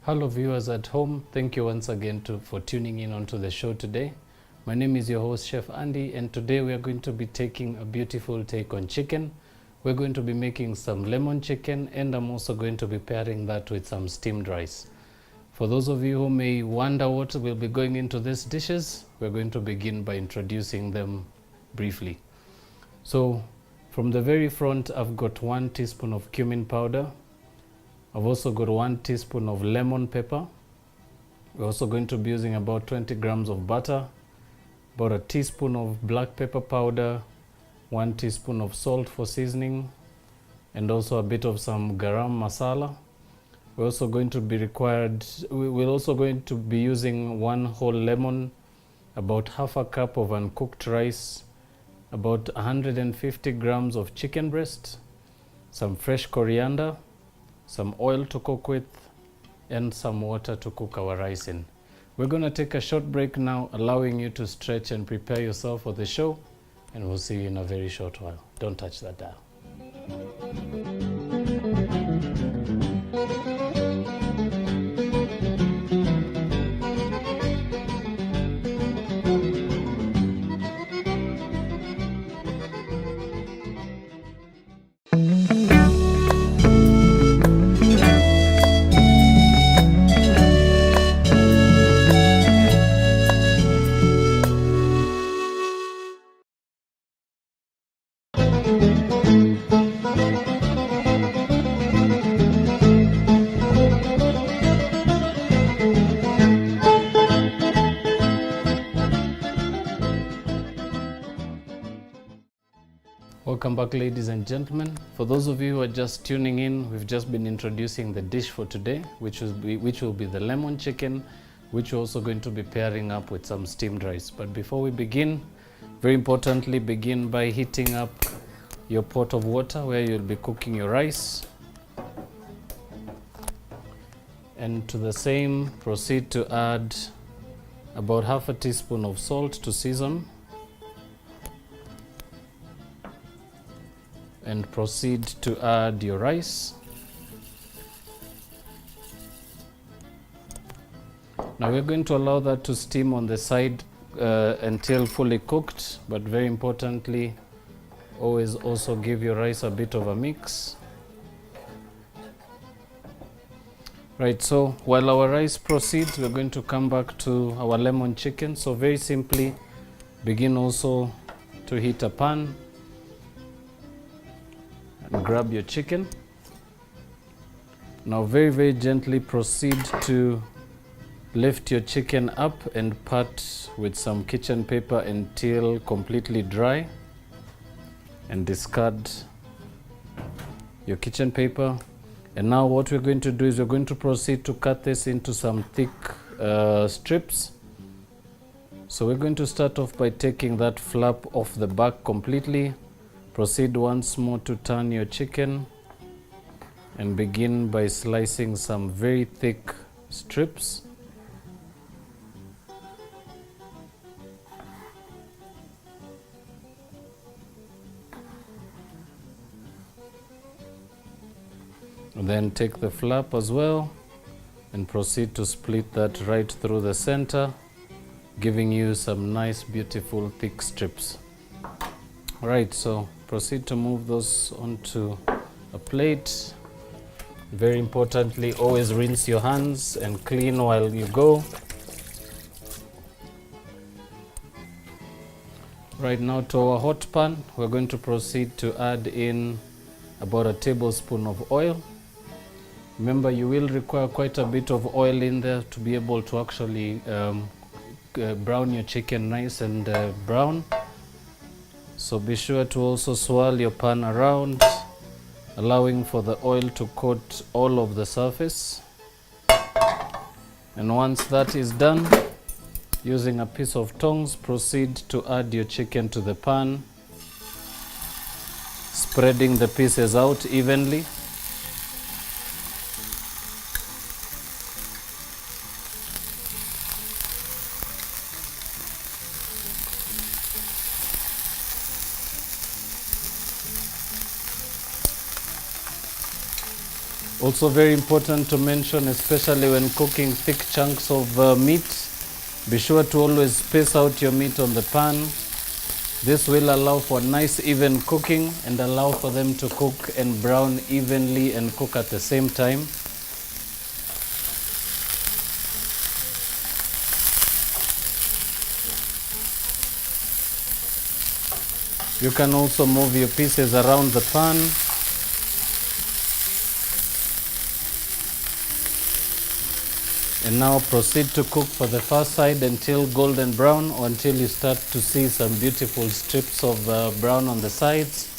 Hello viewers at home, thank you once again for tuning in onto the show today. My name is your host Chef Andy, and today we are going to be taking a beautiful take on chicken. We're going to be making some lemon chicken, and I'm also going to be pairing that with some steamed rice. For those of you who may wonder what will be going into these dishes, we're going to begin by introducing them briefly. So from the very front, I've got 1 teaspoon of cumin powder. I've also got 1 teaspoon of lemon pepper. We're also going to be using about 20 grams of butter, about a teaspoon of black pepper powder, 1 teaspoon of salt for seasoning, and also a bit of some garam masala. We're also going to be using 1 whole lemon, about half a cup of uncooked rice, about 150 grams of chicken breast, some fresh coriander, some oil to cook with, and some water to cook our rice in. We're going to take a short break now, allowing you to stretch and prepare yourself for the show, and we'll see you in a very short while. Don't touch that dial. Welcome back, ladies and gentlemen. For those of you who are just tuning in, we've just been introducing the dish for today, which will be the lemon chicken, which we're also going to be pairing up with some steamed rice. But before we begin, very importantly, begin by heating up your pot of water where you'll be cooking your rice. And to the same, proceed to add about half a teaspoon of salt to season. And proceed to add your rice. Now we're going to allow that to steam on the side until fully cooked, but very importantly, always also give your rice a bit of a mix. Right, so while our rice proceeds, we're going to come back to our lemon chicken. So very simply, begin also to heat a pan. And grab your chicken. Now very gently proceed to lift your chicken up and pat with some kitchen paper until completely dry, and discard your kitchen paper. And now what we're going to do is we're going to proceed to cut this into some thick strips. So we're going to start off by taking that flap off the back completely. Proceed once more to turn your chicken and begin by slicing some very thick strips. And then take the flap as well and proceed to split that right through the center, giving you some nice, beautiful, thick strips. All right, so proceed to move those onto a plate. Very importantly, always rinse your hands and clean while you go. Right now, to our hot pan, we're going to proceed to add in about a tablespoon of oil. Remember, you will require quite a bit of oil in there to be able to actually brown your chicken nice and brown. So be sure to also swirl your pan around allowing for the oil to coat all of the surface. And once that is done, using a piece of tongs, proceed to add your chicken to the pan, spreading the pieces out evenly. Also very important to mention, especially when cooking thick chunks of meat, be sure to always space out your meat on the pan. This will allow for nice even cooking and allow for them to cook and brown evenly and cook at the same time. You can also move your pieces around the pan. And now proceed to cook for the first side until golden brown, or until you start to see some beautiful strips of brown on the sides.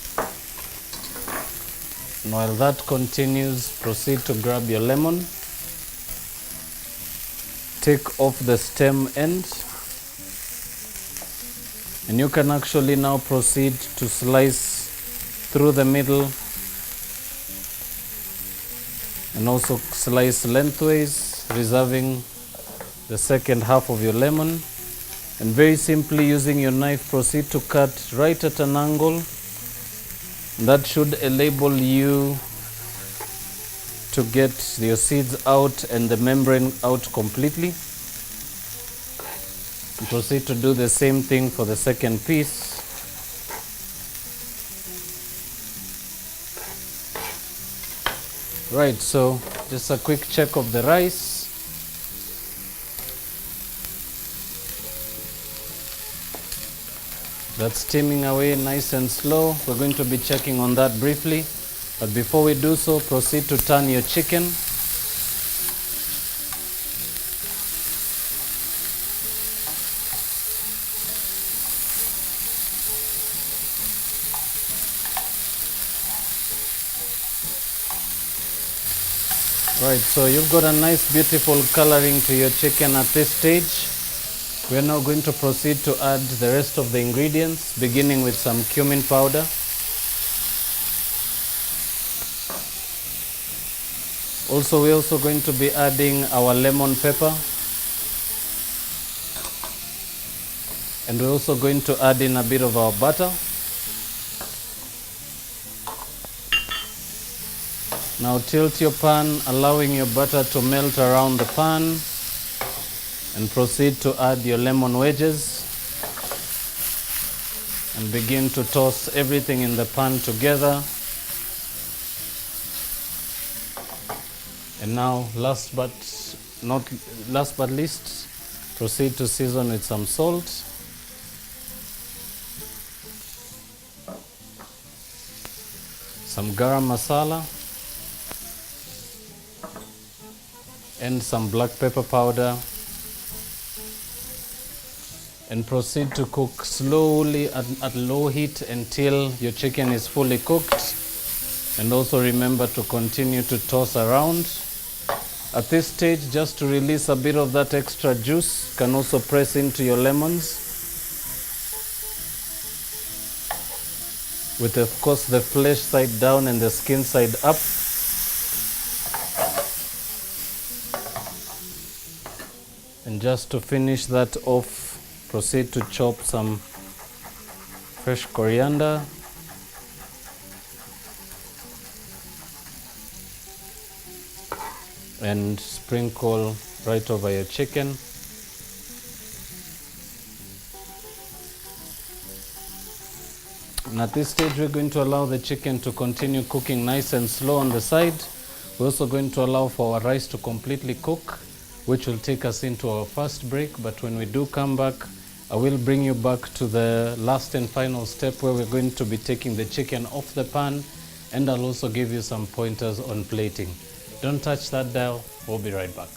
And while that continues, proceed to grab your lemon. Take off the stem end. And you can actually now proceed to slice through the middle and also slice lengthways, reserving the second half of your lemon. And very simply, using your knife, proceed to cut right at an angle. That should enable you to get your seeds out and the membrane out completely. And proceed to do the same thing for the second piece. Right, so just a quick check of the rice. That's steaming away nice and slow. We're going to be checking on that briefly. But before we do so, proceed to turn your chicken. Right, so you've got a nice beautiful coloring to your chicken at this stage. We're now going to proceed to add the rest of the ingredients, beginning with some cumin powder. Also, we're also going to be adding our lemon pepper. And we're also going to add in a bit of our butter. Now tilt your pan, allowing your butter to melt around the pan. And proceed to add your lemon wedges and begin to toss everything in the pan together. And now, last but least, proceed to season with some salt, some garam masala, and some black pepper powder. And proceed to cook slowly at low heat until your chicken is fully cooked. And also remember to continue to toss around. At this stage, just to release a bit of that extra juice, you can also press into your lemons. With, of course, the flesh side down and the skin side up. And just to finish that off, proceed to chop some fresh coriander. And sprinkle right over your chicken. And at this stage, we're going to allow the chicken to continue cooking nice and slow on the side. We're also going to allow for our rice to completely cook, which will take us into our first break. But when we do come back, I will bring you back to the last and final step where we're going to be taking the chicken off the pan, and I'll also give you some pointers on plating. Don't touch that dial, we'll be right back.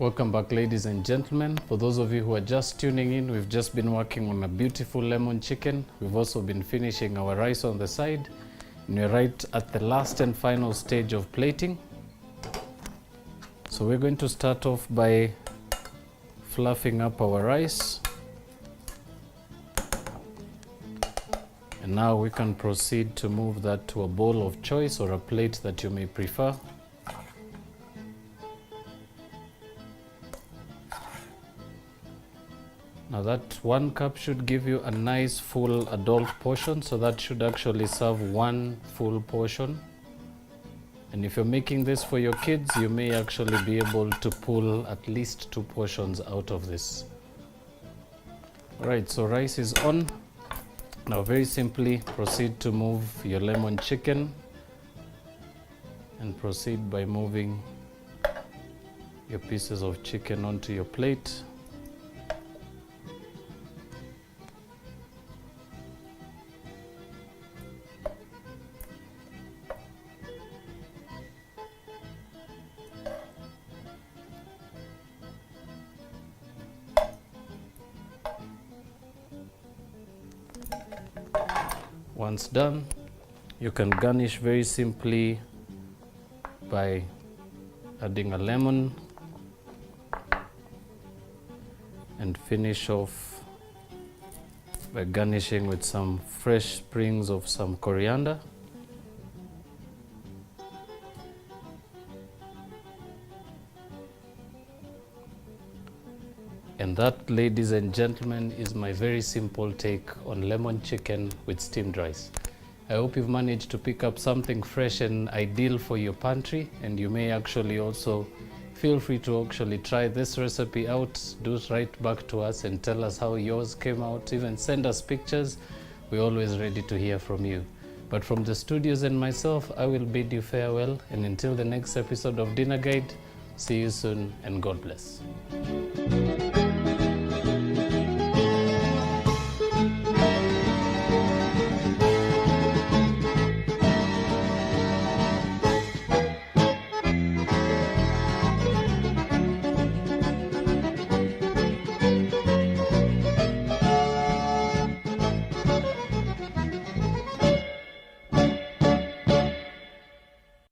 Welcome back, ladies and gentlemen. For those of you who are just tuning in, we've just been working on a beautiful lemon chicken. We've also been finishing our rice on the side. And we're right at the last and final stage of plating. So we're going to start off by fluffing up our rice. And now we can proceed to move that to a bowl of choice or a plate that you may prefer. Now that 1 cup should give you a nice full adult portion, so that should actually serve 1 full portion. And if you're making this for your kids, you may actually be able to pull at least 2 portions out of this. Alright, so rice is on. Now very simply proceed to move your lemon chicken and proceed by moving your pieces of chicken onto your plate. Once done, you can garnish very simply by adding a lemon and finish off by garnishing with some fresh sprigs of some coriander. And that, ladies and gentlemen, is my very simple take on lemon chicken with steamed rice. I hope you've managed to pick up something fresh and ideal for your pantry, and you may actually also feel free to actually try this recipe out. Do write back to us and tell us how yours came out. Even send us pictures. We're always ready to hear from you. But from the studios and myself, I will bid you farewell, and until the next episode of Dinner Guide, see you soon and God bless.